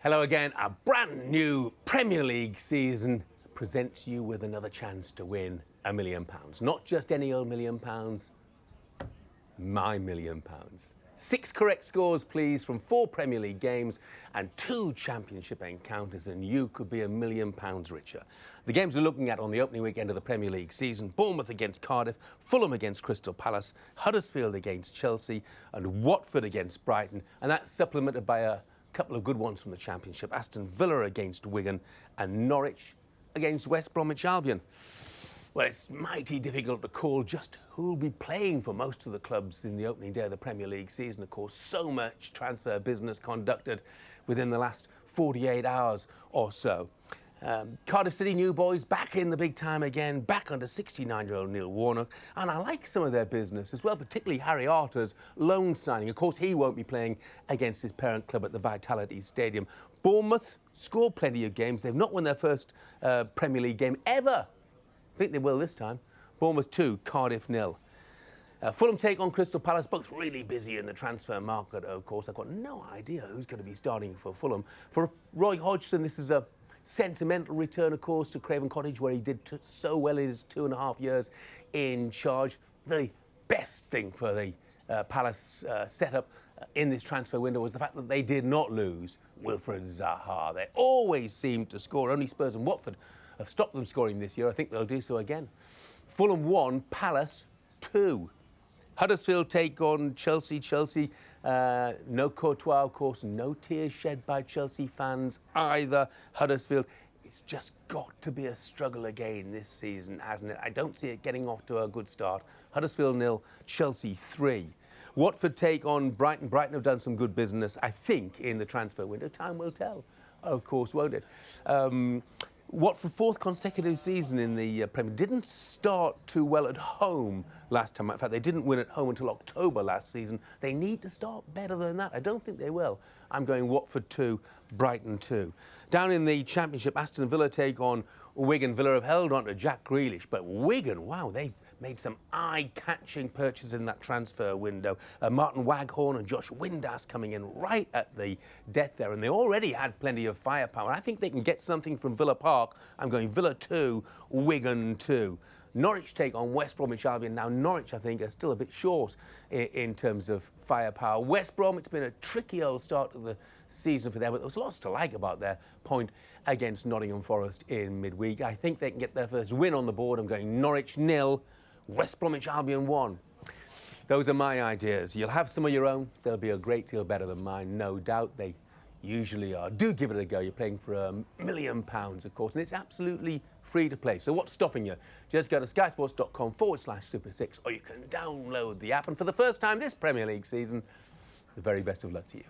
Hello again. A brand new Premier League season presents you with another chance to win £1 million. Not just any old £1 million, my £1 million. 6 correct scores, please, from 4 Premier League games and 2 Championship encounters, and you could be £1 million richer. The games we're looking at on the opening weekend of the Premier League season: Bournemouth against Cardiff, Fulham against Crystal Palace, Huddersfield against Chelsea, and Watford against Brighton. And that's supplemented by a couple of good ones from the Championship: Aston Villa against Wigan and Norwich against West Bromwich Albion. Well, it's mighty difficult to call just who'll be playing for most of the clubs in the opening day of the Premier League season. Of course, so much transfer business conducted within the last 48 hours or so. Cardiff City new boys back in the big time again, back under 69-year-old Neil Warnock. And I like some of their business as well, particularly Harry Arter's loan signing. Of course, he won't be playing against his parent club at the Vitality Stadium. Bournemouth scored plenty of games. They've not won their first Premier League game ever. I think they will this time. Bournemouth 2, Cardiff 0. Fulham take on Crystal Palace, both really busy in the transfer market, of course. I've got no idea who's going to be starting for Fulham. For Roy Hodgson, this is a sentimental return, of course, to Craven Cottage, where he did so well in his 2.5 years in charge. The best thing for the Palace setup in this transfer window was the fact that they did not lose Wilfred Zaha. They always seemed to score. Only Spurs and Watford have stopped them scoring this year. I think they'll do so again. Fulham 1, Palace 2. Huddersfield take on Chelsea. Chelsea, no Courtois, of course, no tears shed by Chelsea fans either. Huddersfield, it's just got to be a struggle again this season, hasn't it? I don't see it getting off to a good start. Huddersfield 0, Chelsea 3. Watford take on Brighton. Brighton have done some good business, I think, in the transfer window. Time will tell, of course, won't it? Watford, 4th consecutive season in the Premier, didn't start too well at home last time. In fact, they didn't win at home until October last season. They need to start better than that. I don't think they will. I'm going Watford 2, Brighton 2. Down in the Championship, Aston Villa take on Wigan. Villa have held on to Jack Grealish, but Wigan, wow, they've made some eye-catching purchases in that transfer window. Martin Waghorn and Josh Windass coming in right at the death there, and they already had plenty of firepower. I think they can get something from Villa Park. I'm going Villa 2, Wigan 2. Norwich take on West Bromwich Albion. Now, Norwich, I think, are still a bit short in terms of firepower. West Brom, it's been a tricky old start to the season for them, but there's lots to like about their point against Nottingham Forest in midweek. I think they can get their first win on the board. I'm going Norwich 0, West Bromwich Albion 1. Those are my ideas. You'll have some of your own. They'll be a great deal better than mine, no doubt. They usually are. Do give it a go. You're playing for £1 million, of course, and it's absolutely free to play. So what's stopping you? Just go to skysports.com/Super6, or you can download the app. And for the first time this Premier League season, the very best of luck to you.